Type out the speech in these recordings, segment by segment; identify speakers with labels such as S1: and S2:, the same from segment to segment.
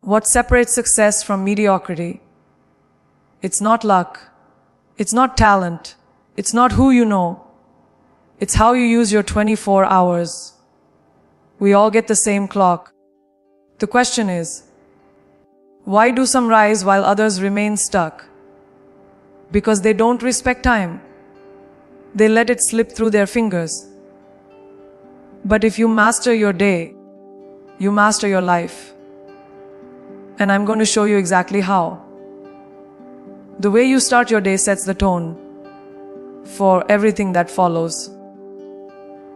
S1: What separates success from mediocrity? It's not luck. It's not talent. It's not who you know. It's how you use your 24 hours. We all get the same clock. The question is, why do some rise while others remain stuck? Because they don't respect time. They let it slip through their fingers. But if you master your day, you master your life. And I'm going to show you exactly how. The way you start your day sets the tone for everything that follows.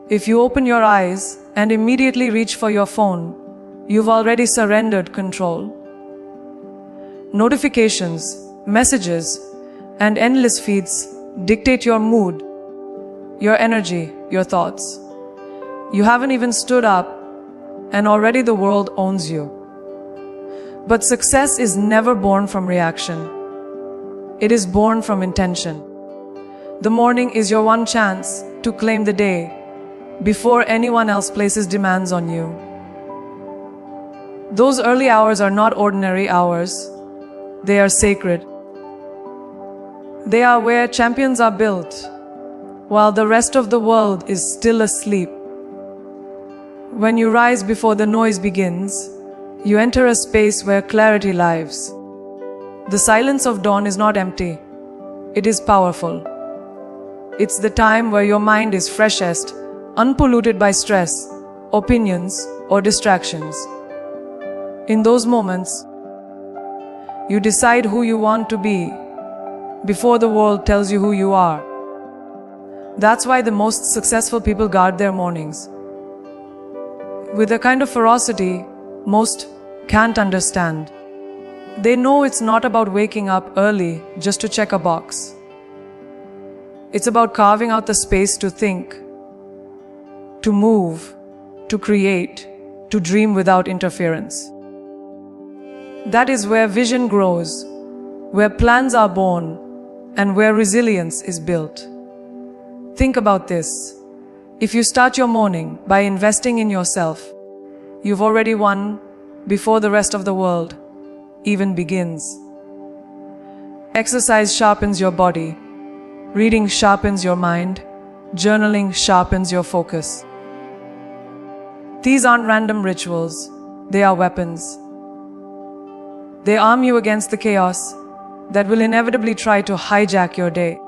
S1: If you open your eyes and immediately reach for your phone, you've already surrendered control. Notifications, messages, and endless feeds dictate your mood, your energy, your thoughts. You haven't even stood up, and already the world owns you. But success is never born from reaction. It is born from intention. The morning is your one chance to claim the day before anyone else places demands on you. Those early hours are not ordinary hours. They are sacred. They are where champions are built, while the rest of the world is still asleep. When you rise before the noise begins, you enter a space where clarity lives. The silence of dawn is not empty. It is powerful. It's the time where your mind is freshest, unpolluted by stress, opinions, or distractions. In those moments, you decide who you want to be before the world tells you who you are. That's why the most successful people guard their mornings with a kind of ferocity most can't understand. They know it's not about waking up early just to check a box. It's about carving out the space to think, to move, to create, to dream without interference. That is where vision grows, where plans are born, and where resilience is built. Think about this. If you start your morning by investing in yourself, you've already won before the rest of the world even begins. Exercise sharpens your body. Reading sharpens your mind. Journaling sharpens your focus. These aren't random rituals. They are weapons. They arm you against the chaos that will inevitably try to hijack your day.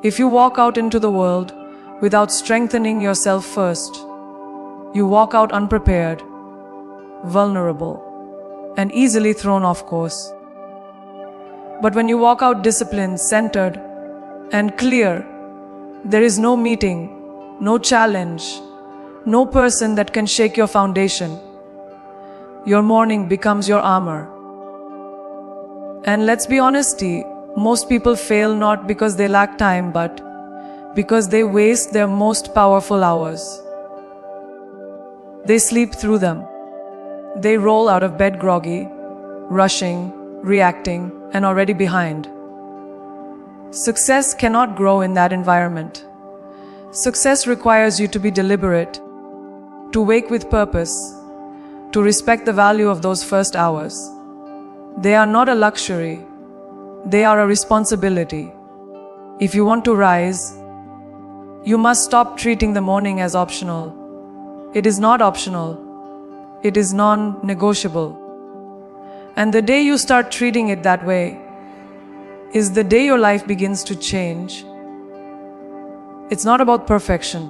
S1: If you walk out into the world without strengthening yourself first, you walk out unprepared, vulnerable, and easily thrown off course. But when you walk out disciplined, centered, and clear, there is no meeting, no challenge, no person that can shake your foundation. Your morning becomes your armor. And let's be honest, most people fail not because they lack time, but because they waste their most powerful hours. They sleep through them. They roll out of bed groggy, rushing, reacting, and already behind. Success cannot grow in that environment. Success requires you to be deliberate, to wake with purpose, to respect the value of those first hours. They are not a luxury. They are a responsibility. If you want to rise, you must stop treating the morning as optional. It is not optional. It is non-negotiable. And the day you start treating it that way is the day your life begins to change. It's not about perfection.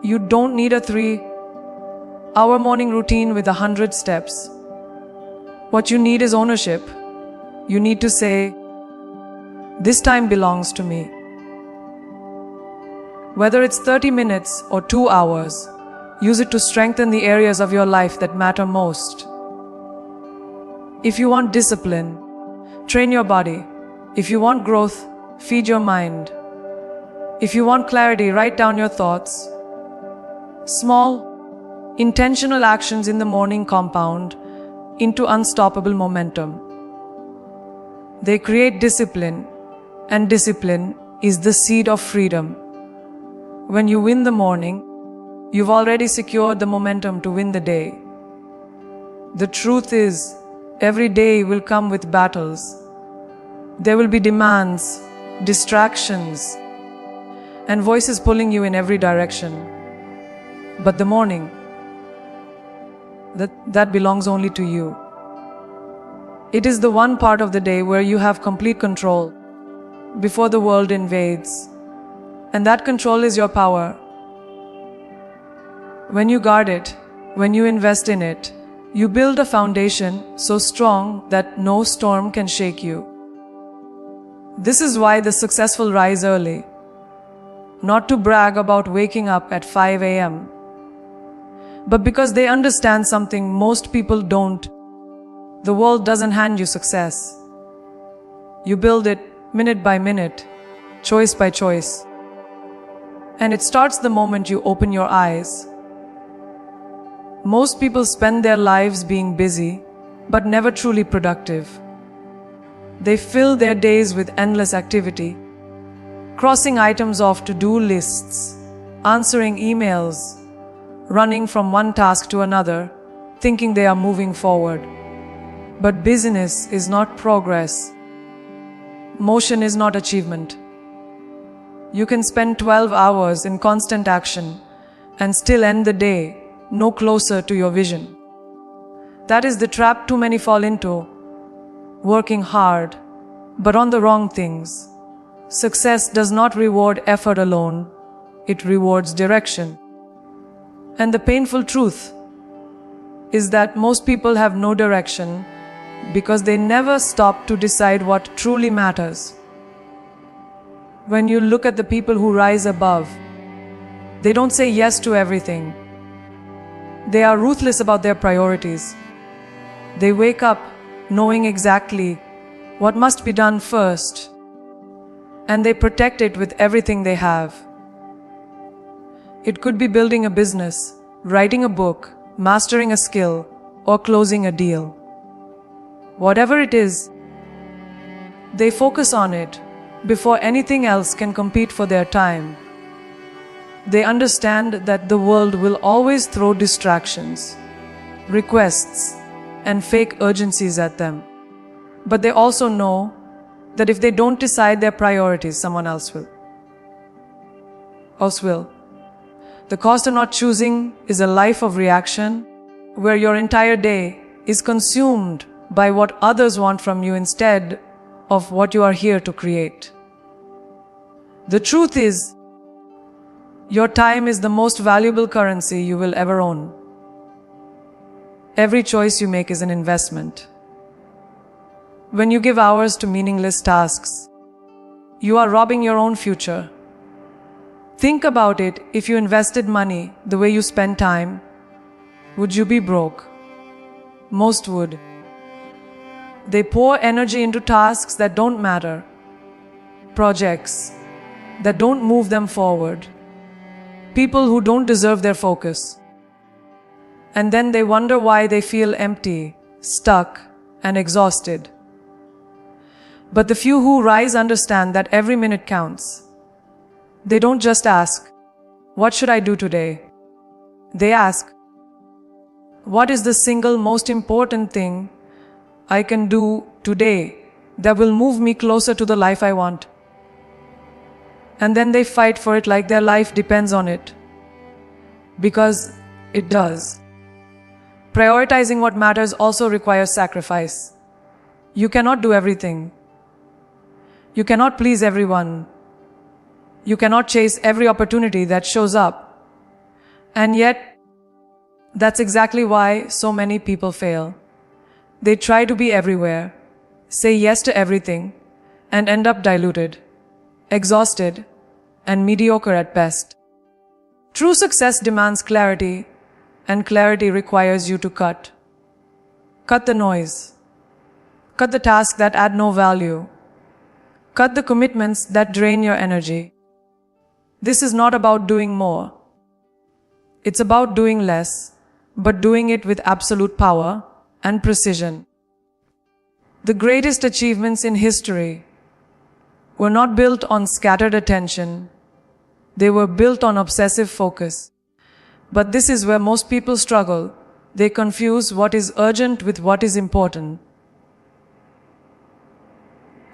S1: You don't need a 3-hour morning routine with 100 steps. What you need is ownership. You need to say, this time belongs to me. Whether it's 30 minutes or 2 hours, use it to strengthen the areas of your life that matter most. If you want discipline, train your body. If you want growth, feed your mind. If you want clarity, write down your thoughts. Small, intentional actions in the morning compound into unstoppable momentum. They create discipline, and discipline is the seed of freedom. When you win the morning, you've already secured the momentum to win the day. The truth is, every day will come with battles. There will be demands, distractions, and voices pulling you in every direction. But the morning, that belongs only to you. It is the one part of the day where you have complete control before the world invades. And that control is your power. When you guard it, when you invest in it, you build a foundation so strong that no storm can shake you. This is why the successful rise early. Not to brag about waking up at 5 a.m., but because they understand something most people don't. The world doesn't hand you success. You build it minute by minute, choice by choice. And it starts the moment you open your eyes. Most people spend their lives being busy, but never truly productive. They fill their days with endless activity, crossing items off to-do lists, answering emails, running from one task to another, thinking they are moving forward. But busyness is not progress. Motion is not achievement. You can spend 12 hours in constant action and still end the day no closer to your vision. That is the trap too many fall into. Working hard, but on the wrong things. Success does not reward effort alone. It rewards direction. And the painful truth is that most people have no direction because they never stop to decide what truly matters. When you look at the people who rise above, they don't say yes to everything. They are ruthless about their priorities. They wake up knowing exactly what must be done first, and they protect it with everything they have. It could be building a business, writing a book, mastering a skill, or closing a deal. Whatever it is, they focus on it before anything else can compete for their time. They understand that the world will always throw distractions, requests, and fake urgencies at them. But they also know that if they don't decide their priorities, someone else will. The cost of not choosing is a life of reaction, where your entire day is consumed by what others want from you instead of what you are here to create. The truth is, your time is the most valuable currency you will ever own. Every choice you make is an investment. When you give hours to meaningless tasks, you are robbing your own future. Think about it. If you invested money the way you spend time, would you be broke? Most would. They pour energy into tasks that don't matter, projects that don't move them forward, people who don't deserve their focus. And then they wonder why they feel empty, stuck, and exhausted. But the few who rise understand that every minute counts. They don't just ask, "What should I do today?" They ask, "What is the single most important thing I can do today that will move me closer to the life I want?" And then they fight for it like their life depends on it. Because it does. Prioritizing what matters also requires sacrifice. You cannot do everything. You cannot please everyone. You cannot chase every opportunity that shows up. And yet, that's exactly why so many people fail. They try to be everywhere, say yes to everything, and end up diluted, exhausted, and mediocre at best. True success demands clarity, and clarity requires you to cut. Cut the noise. Cut the tasks that add no value. Cut the commitments that drain your energy. This is not about doing more. It's about doing less, but doing it with absolute power and precision. The greatest achievements in history were not built on scattered attention. They were built on obsessive focus. But this is where most people struggle. They confuse what is urgent with what is important.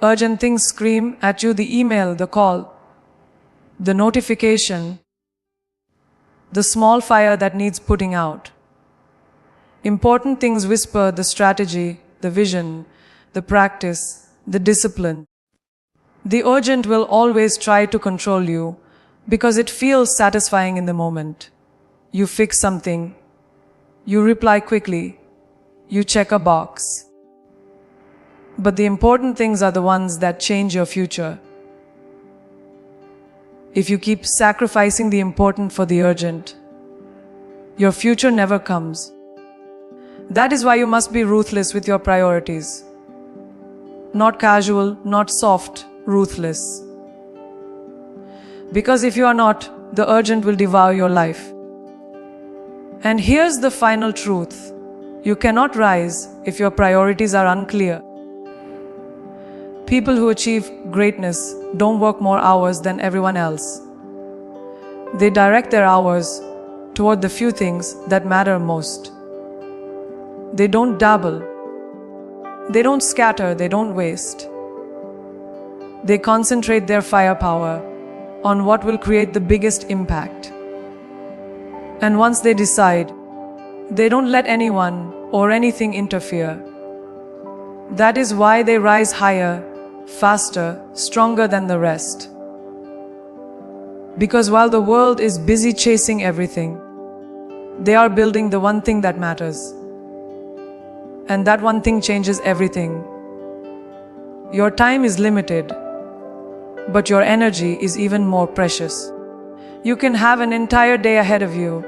S1: Urgent things scream at you: the email, the call, the notification, the small fire that needs putting out. Important things whisper: the strategy, the vision, the practice, the discipline. The urgent will always try to control you because it feels satisfying in the moment. You fix something, you reply quickly, you check a box. But the important things are the ones that change your future. If you keep sacrificing the important for the urgent, your future never comes. That is why you must be ruthless with your priorities. Not casual, not soft, ruthless. Because if you are not, the urgent will devour your life. And here's the final truth: you cannot rise if your priorities are unclear. People who achieve greatness don't work more hours than everyone else. They direct their hours toward the few things that matter most. They don't dabble. They don't scatter. They don't waste. They concentrate their firepower on what will create the biggest impact. And once they decide, they don't let anyone or anything interfere. That is why they rise higher, faster, stronger than the rest. Because while the world is busy chasing everything, they are building the one thing that matters. And that one thing changes everything. Your time is limited, but your energy is even more precious. You can have an entire day ahead of you,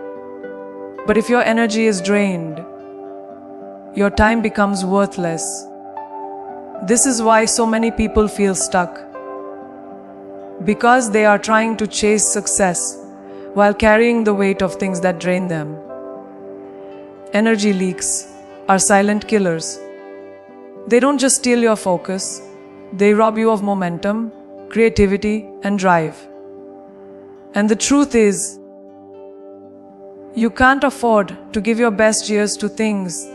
S1: but if your energy is drained, your time becomes worthless. This is why so many people feel stuck. Because they are trying to chase success while carrying the weight of things that drain them. Energy leaks are silent killers. They don't just steal your focus, they rob you of momentum, creativity, and drive. And the truth is, you can't afford to give your best years to things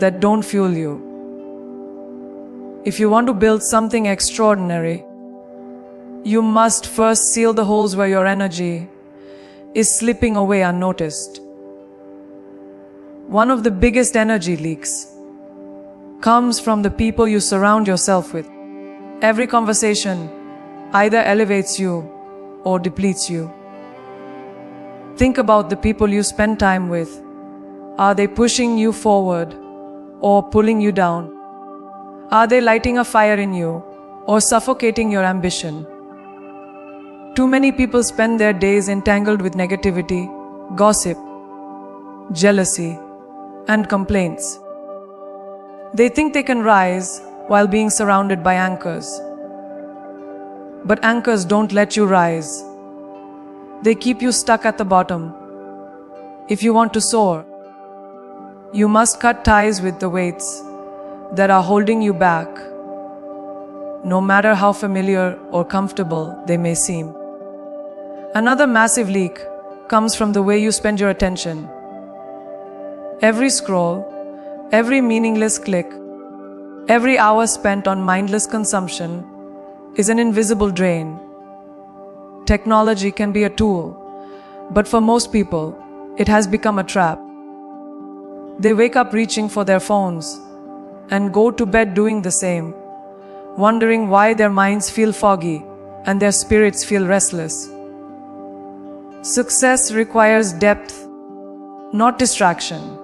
S1: that don't fuel you. If you want to build something extraordinary, you must first seal the holes where your energy is slipping away unnoticed. One of the biggest energy leaks comes from the people you surround yourself with. Every conversation either elevates you or depletes you. Think about the people you spend time with. Are they pushing you forward or pulling you down? Are they lighting a fire in you or suffocating your ambition? Too many people spend their days entangled with negativity, gossip, jealousy, and complaints. They think they can rise while being surrounded by anchors. But anchors don't let you rise. They keep you stuck at the bottom. If you want to soar, you must cut ties with the weights that are holding you back, no matter how familiar or comfortable they may seem. Another massive leak comes from the way you spend your attention. Every scroll, every meaningless click, every hour spent on mindless consumption is an invisible drain. Technology can be a tool, but for most people, it has become a trap. They wake up reaching for their phones and go to bed doing the same, wondering why their minds feel foggy and their spirits feel restless. Success requires depth, not distraction.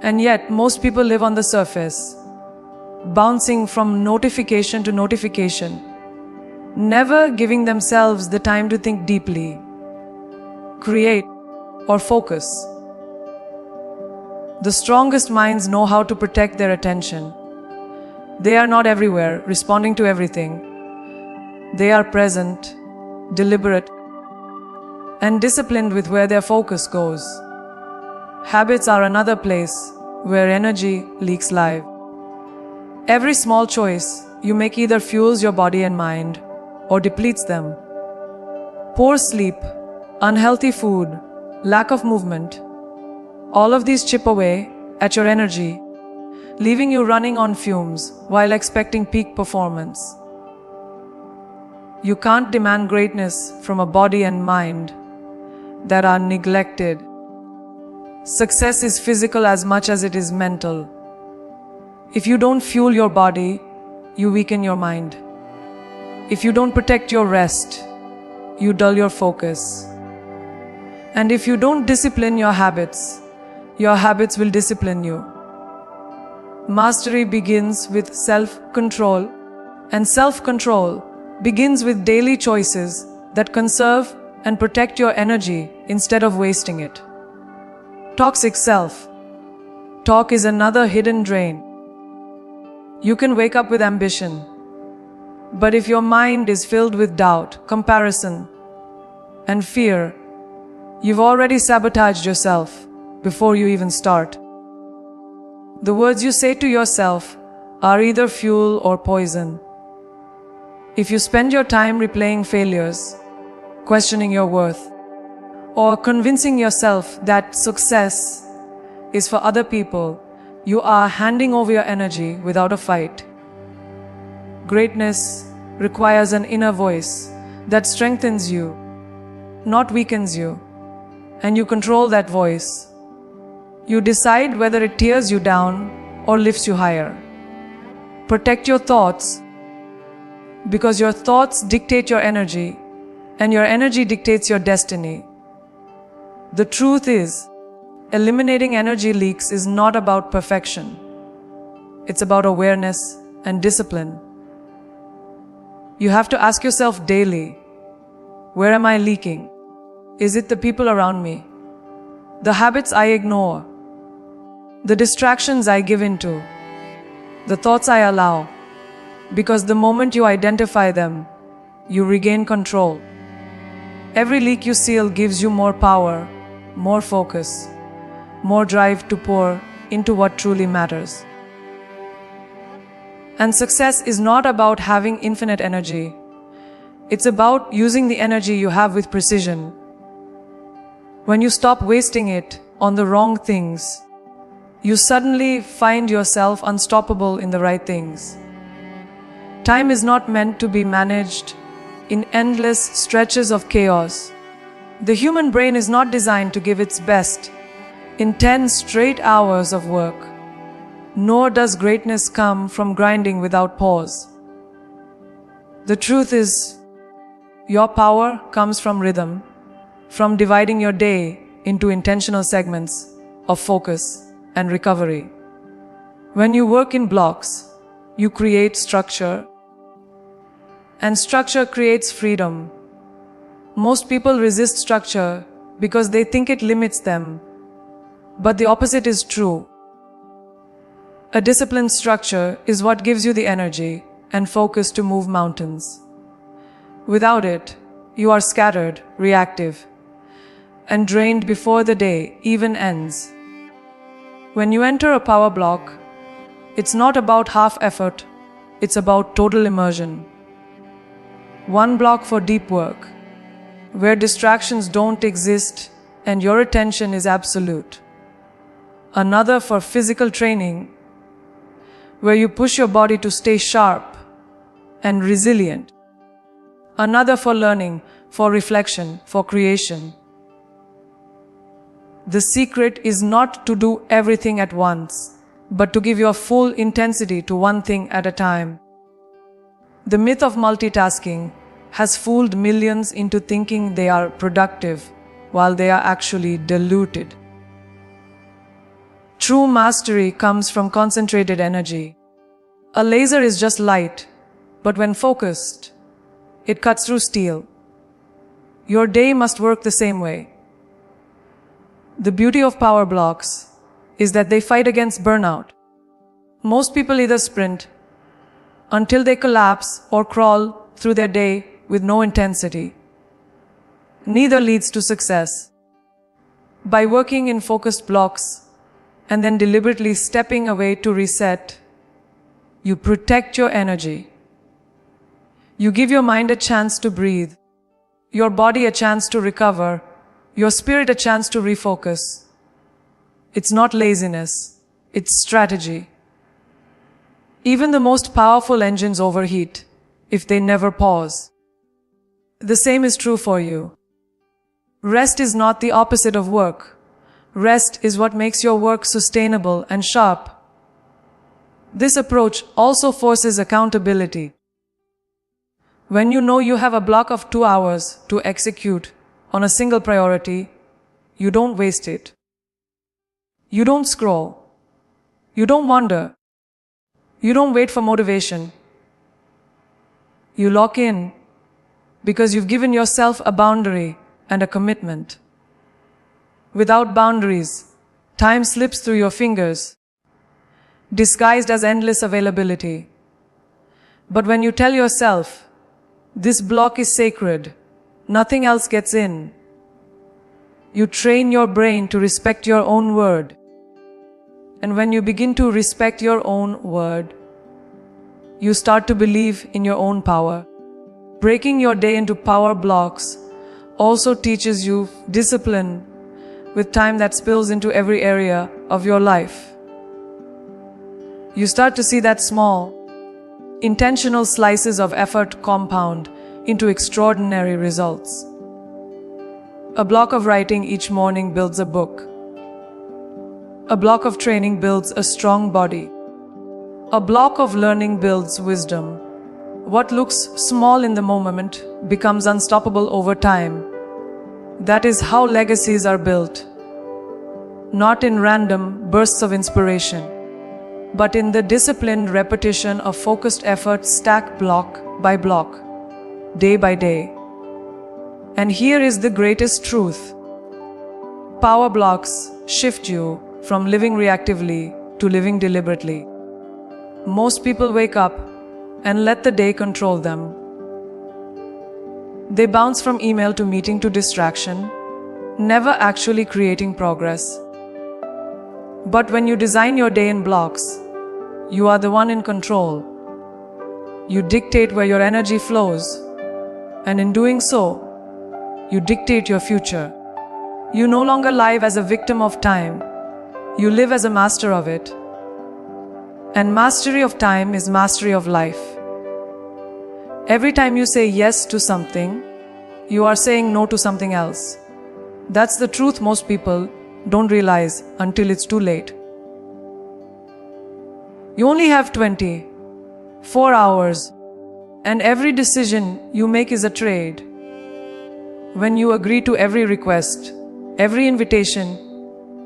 S1: And yet, most people live on the surface, bouncing from notification to notification, never giving themselves the time to think deeply, create, or focus. The strongest minds know how to protect their attention. They are not everywhere, responding to everything. They are present, deliberate, and disciplined with where their focus goes. Habits are another place where energy leaks live. Every small choice you make either fuels your body and mind or depletes them. Poor sleep, unhealthy food, lack of movement, all of these chip away at your energy, leaving you running on fumes while expecting peak performance. You can't demand greatness from a body and mind that are neglected. Success is physical as much as it is mental. If you don't fuel your body, you weaken your mind. If you don't protect your rest, you dull your focus. And if you don't discipline your habits will discipline you. Mastery begins with self-control, and self-control begins with daily choices that conserve and protect your energy instead of wasting it. Toxic self. Talk is another hidden drain. You can wake up with ambition, but if your mind is filled with doubt, comparison, and fear, you've already sabotaged yourself before you even start. The words you say to yourself are either fuel or poison. If you spend your time replaying failures, questioning your worth, or convincing yourself that success is for other people, you are handing over your energy without a fight. Greatness requires an inner voice that strengthens you, not weakens you, and you control that voice. You decide whether it tears you down or lifts you higher. Protect your thoughts, because your thoughts dictate your energy, and your energy dictates your destiny. The truth is, eliminating energy leaks is not about perfection. It's about awareness and discipline. You have to ask yourself daily, where am I leaking? Is it the people around me? The habits I ignore? The distractions I give into? The thoughts I allow? Because the moment you identify them, you regain control. Every leak you seal gives you more power, more focus, more drive to pour into what truly matters. And success is not about having infinite energy. It's about using the energy you have with precision. When you stop wasting it on the wrong things, you suddenly find yourself unstoppable in the right things. Time is not meant to be managed in endless stretches of chaos. The human brain is not designed to give its best in 10 straight hours of work. Nor does greatness come from grinding without pause. The truth is, your power comes from rhythm, from dividing your day into intentional segments of focus and recovery. When you work in blocks, you create structure, and structure creates freedom. Most people resist structure because they think it limits them, but the opposite is true. A disciplined structure is what gives you the energy and focus to move mountains. Without it, you are scattered, reactive, and drained before the day even ends. When you enter a power block, it's not about half effort, it's about total immersion. One block for deep work, where distractions don't exist and your attention is absolute. Another for physical training, where you push your body to stay sharp and resilient. Another for learning, for reflection, for creation. The secret is not to do everything at once, but to give your full intensity to one thing at a time. The myth of multitasking has fooled millions into thinking they are productive while they are actually deluded. True mastery comes from concentrated energy. A laser is just light, but when focused, it cuts through steel. Your day must work the same way. The beauty of power blocks is that they fight against burnout. Most people either sprint until they collapse or crawl through their day with no intensity. Neither leads to success. By working in focused blocks and then deliberately stepping away to reset, you protect your energy. You give your mind a chance to breathe, your body a chance to recover, your spirit a chance to refocus. It's not laziness, It's strategy. Even the most powerful engines overheat if they never pause. The same is true for you. Rest is not the opposite of work. Rest is what makes your work sustainable and sharp. This approach also forces accountability. When you know you have a block of 2 hours to execute on a single priority, you don't waste it. You don't scroll. You don't wander. You don't wait for motivation. You lock in because you've given yourself a boundary and a commitment. Without boundaries, time slips through your fingers, disguised as endless availability. But when you tell yourself, this block is sacred, nothing else gets in, you train your brain to respect your own word. And when you begin to respect your own word, you start to believe in your own power. Breaking your day into power blocks also teaches you discipline with time that spills into every area of your life. You start to see that small, intentional slices of effort compound into extraordinary results. A block of writing each morning builds a book. A block of training builds a strong body. A block of learning builds wisdom. What looks small in the moment becomes unstoppable over time. That is how legacies are built. Not in random bursts of inspiration, but in the disciplined repetition of focused effort stacked block by block, day by day. And here is the greatest truth. Power blocks shift you from living reactively to living deliberately. Most people wake up and let the day control them. They bounce from email to meeting to distraction, never actually creating progress. But when you design your day in blocks, you are the one in control. You dictate where your energy flows, and in doing so, you dictate your future. You no longer live as a victim of time. You live as a master of it. And mastery of time is mastery of life. Every time you say yes to something, you are saying no to something else. That's the truth most people don't realize until it's too late. You only have 24 hours, and every decision you make is a trade. When you agree to every request, every invitation,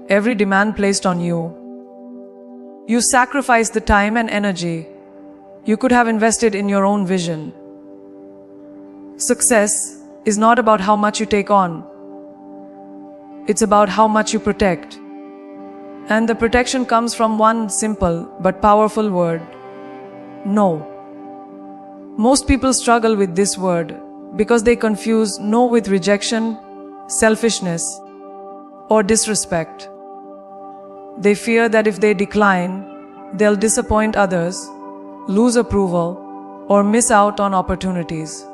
S1: every demand placed on you, you sacrifice the time and energy you could have invested in your own vision. Success is not about how much you take on. It's about how much you protect. And the protection comes from one simple but powerful word: no. Most people struggle with this word because they confuse no with rejection, selfishness, or disrespect. They fear that if they decline, they'll disappoint others, lose approval, or miss out on opportunities.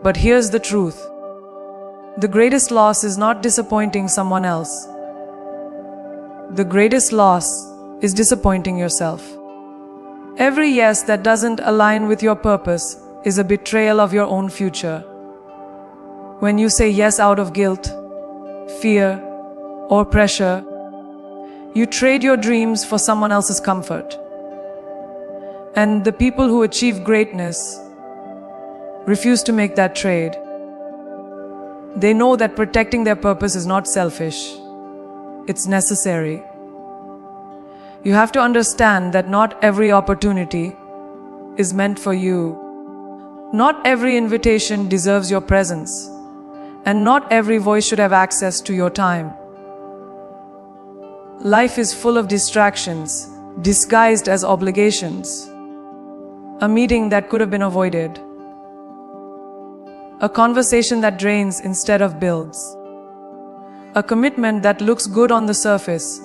S1: But here's the truth. The greatest loss is not disappointing someone else. The greatest loss is disappointing yourself. Every yes that doesn't align with your purpose is a betrayal of your own future. When you say yes out of guilt, fear, or pressure, you trade your dreams for someone else's comfort. And the people who achieve greatness refuse to make that trade. They know that protecting their purpose is not selfish. It's necessary. You have to understand that not every opportunity is meant for you. Not every invitation deserves your presence. And not every voice should have access to your time. Life is full of distractions, disguised as obligations. A meeting that could have been avoided. A conversation that drains instead of builds. A commitment that looks good on the surface,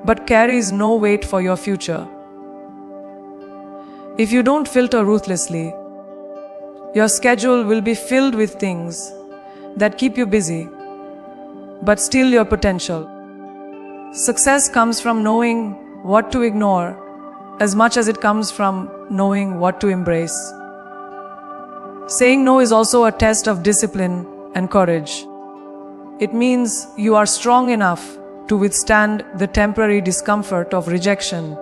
S1: but carries no weight for your future. If you don't filter ruthlessly, your schedule will be filled with things that keep you busy, but steal your potential. Success comes from knowing what to ignore, as much as it comes from knowing what to embrace. Saying no is also a test of discipline and courage. It means you are strong enough to withstand the temporary discomfort of rejection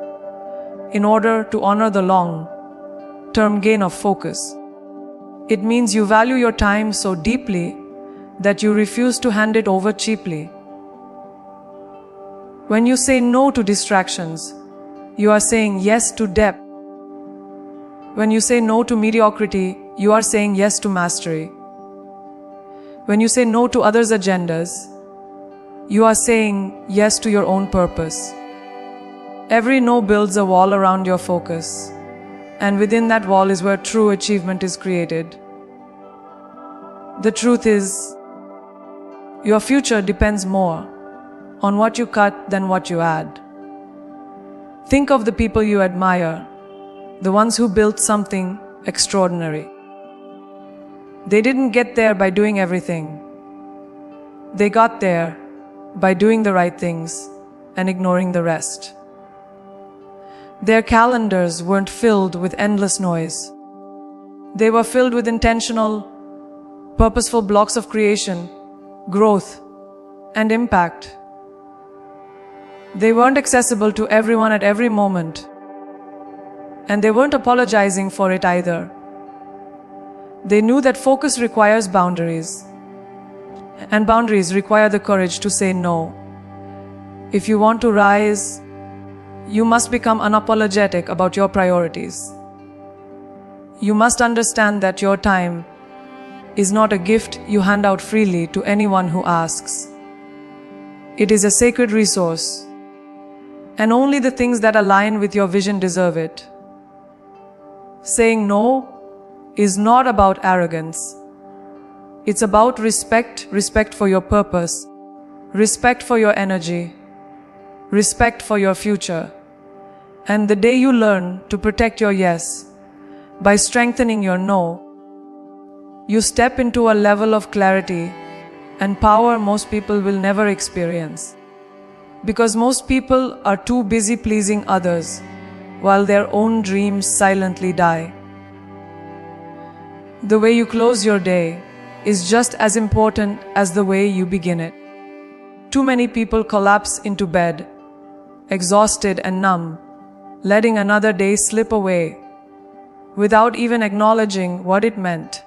S1: in order to honor the long-term gain of focus. It means you value your time so deeply that you refuse to hand it over cheaply. When you say no to distractions, you are saying yes to depth. When you say no to mediocrity, you are saying yes to mastery. When you say no to others' agendas, you are saying yes to your own purpose. Every no builds a wall around your focus, and within that wall is where true achievement is created. The truth is, your future depends more on what you cut than what you add. Think of the people you admire, the ones who built something extraordinary. They didn't get there by doing everything. They got there by doing the right things and ignoring the rest. Their calendars weren't filled with endless noise. They were filled with intentional, purposeful blocks of creation, growth, and impact. They weren't accessible to everyone at every moment, and they weren't apologizing for it either. They knew that focus requires boundaries, and boundaries require the courage to say no. If you want to rise, you must become unapologetic about your priorities. You must understand that your time is not a gift you hand out freely to anyone who asks. It is a sacred resource, and only the things that align with your vision deserve it. Saying no is not about arrogance. It's about respect for your purpose, respect for your energy, respect for your future. And the day you learn to protect your yes by strengthening your no, you step into a level of clarity and power most people will never experience. Because most people are too busy pleasing others while their own dreams silently die. The way you close your day is just as important as the way you begin it. Too many people collapse into bed, exhausted and numb, letting another day slip away without even acknowledging what it meant.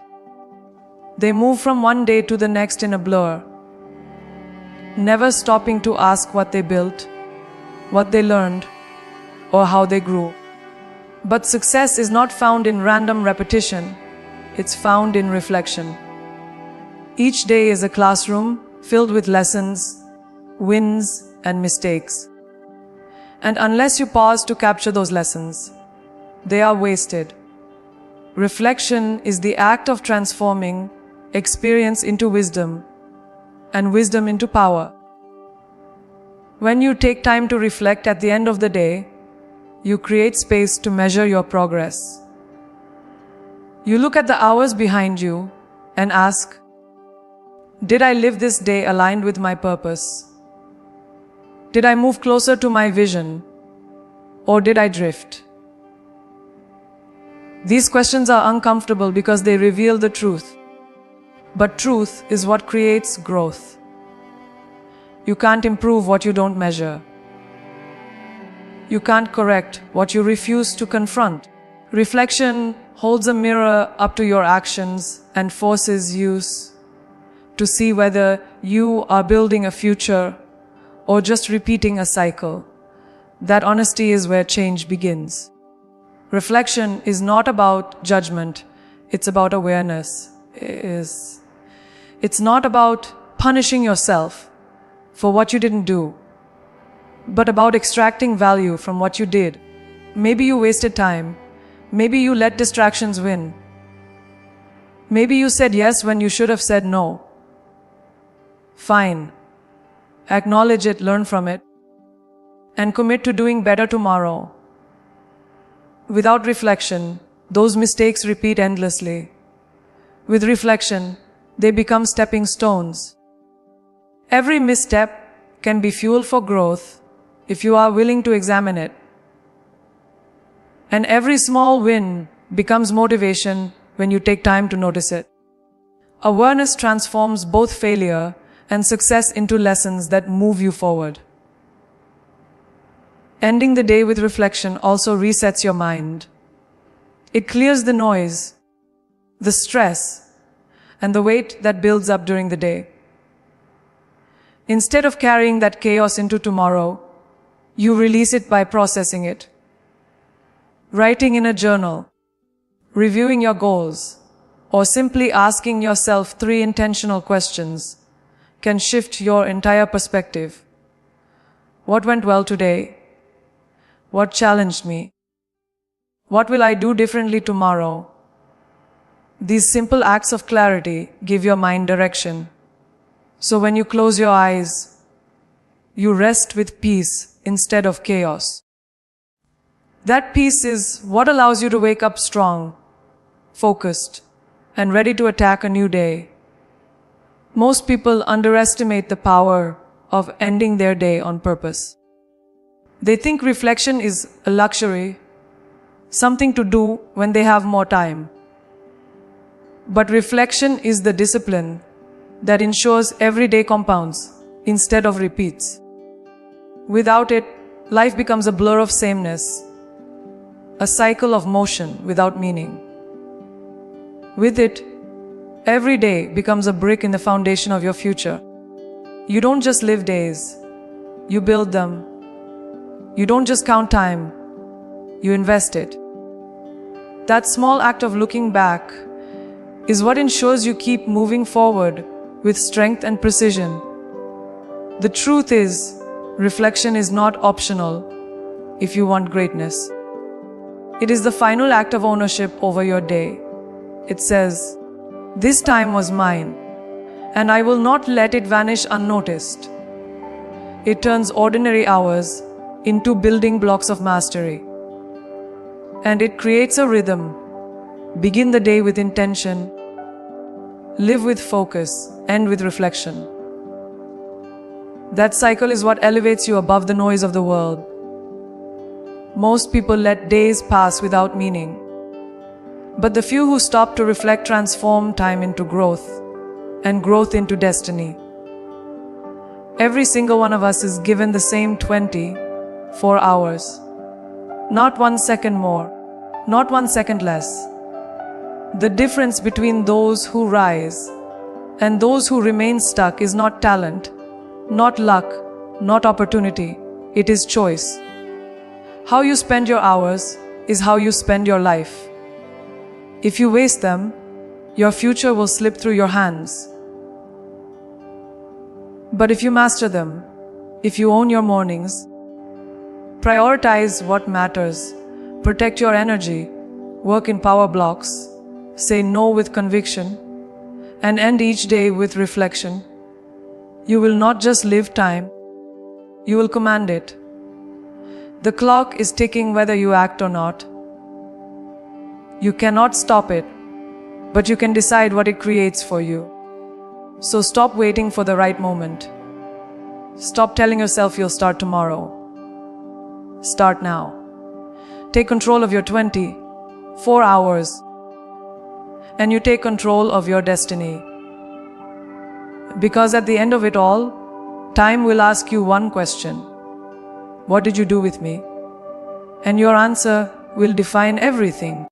S1: They move from one day to the next in a blur, never stopping to ask what they built, what they learned, or how they grew. But success is not found in random repetition. It's found in reflection. Each day is a classroom filled with lessons, wins, and mistakes. And unless you pause to capture those lessons, they are wasted. Reflection is the act of transforming experience into wisdom and wisdom into power. When you take time to reflect at the end of the day, you create space to measure your progress. You look at the hours behind you and ask, did I live this day aligned with my purpose? Did I move closer to my vision, or did I drift? These questions are uncomfortable because they reveal the truth. But truth is what creates growth. You can't improve what you don't measure. You can't correct what you refuse to confront. Reflection holds a mirror up to your actions and forces you to see whether you are building a future or just repeating a cycle. That honesty is where change begins. Reflection is not about judgment, it's about awareness. It's not about punishing yourself for what you didn't do, but about extracting value from what you did. Maybe you wasted time. Maybe you let distractions win. Maybe you said yes when you should have said no. Fine. Acknowledge it, learn from it, and commit to doing better tomorrow. Without reflection, those mistakes repeat endlessly. With reflection, they become stepping stones. Every misstep can be fuel for growth if you are willing to examine it. And every small win becomes motivation when you take time to notice it. Awareness transforms both failure and success into lessons that move you forward. Ending the day with reflection also resets your mind. It clears the noise, the stress, and the weight that builds up during the day. Instead of carrying that chaos into tomorrow, you release it by processing it. Writing in a journal, reviewing your goals, or simply asking yourself 3 intentional questions can shift your entire perspective. What went well today? What challenged me? What will I do differently tomorrow? These simple acts of clarity give your mind direction. So when you close your eyes, you rest with peace instead of chaos. That peace is what allows you to wake up strong, focused, and ready to attack a new day. Most people underestimate the power of ending their day on purpose. They think reflection is a luxury, something to do when they have more time. But reflection is the discipline that ensures every day compounds instead of repeats. Without it, life becomes a blur of sameness, a cycle of motion without meaning. With it, every day becomes a brick in the foundation of your future. You don't just live days, you build them. You don't just count time, you invest it. That small act of looking back is what ensures you keep moving forward with strength and precision. The truth is, reflection is not optional if you want greatness. It is the final act of ownership over your day. It says, "This time was mine, and I will not let it vanish unnoticed." It turns ordinary hours into building blocks of mastery. And it creates a rhythm. Begin the day with intention, live with focus, end with reflection. That cycle is what elevates you above the noise of the world. Most people let days pass without meaning. But the few who stop to reflect transform time into growth, and growth into destiny. Every single one of us is given the same 24 hours. Not 1 second more, not 1 second less. The difference between those who rise and those who remain stuck is not talent, not luck, not opportunity. It is choice. How you spend your hours is how you spend your life. If you waste them, your future will slip through your hands. But if you master them, if you own your mornings, prioritize what matters, protect your energy, work in power blocks, say no with conviction, and end each day with reflection, you will not just live time, you will command it. The clock is ticking whether you act or not. You cannot stop it, but you can decide what it creates for you. So stop waiting for the right moment. Stop telling yourself you'll start tomorrow. Start now. Take control of your 24 hours, and you take control of your destiny. Because at the end of it all, time will ask you one question: what did you do with me? And your answer will define everything.